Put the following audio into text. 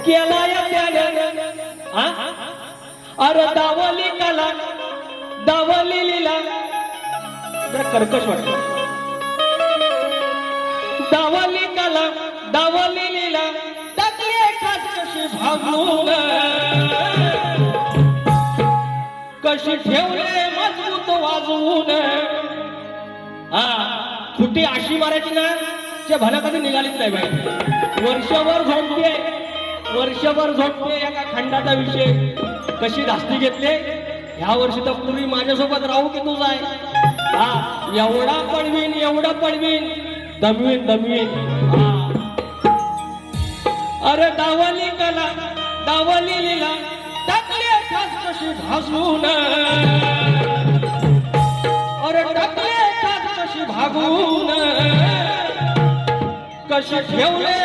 केलाय त्यानं अरे दावली कला दावली लीला जरा कर्कश वाटत दावली कला दावली लीला टाकली खास कशी भागून कशी ठेवले मजबूत वाजवून कुठे अशी मारायची ना त्या भला कधी निघालीच नाही बाई वर्षभर झोपते एका खंडाचा विषय कशी धास्ती घेतले ह्या वर्षी तर पूर्वी माझ्यासोबत राहू की तू जाय एवढा पडवीन दमवीन अरे दावली कला दावली लीला टाकले खास कशी भाजून अरे टाकले खास कशी भागून कशी ठेवले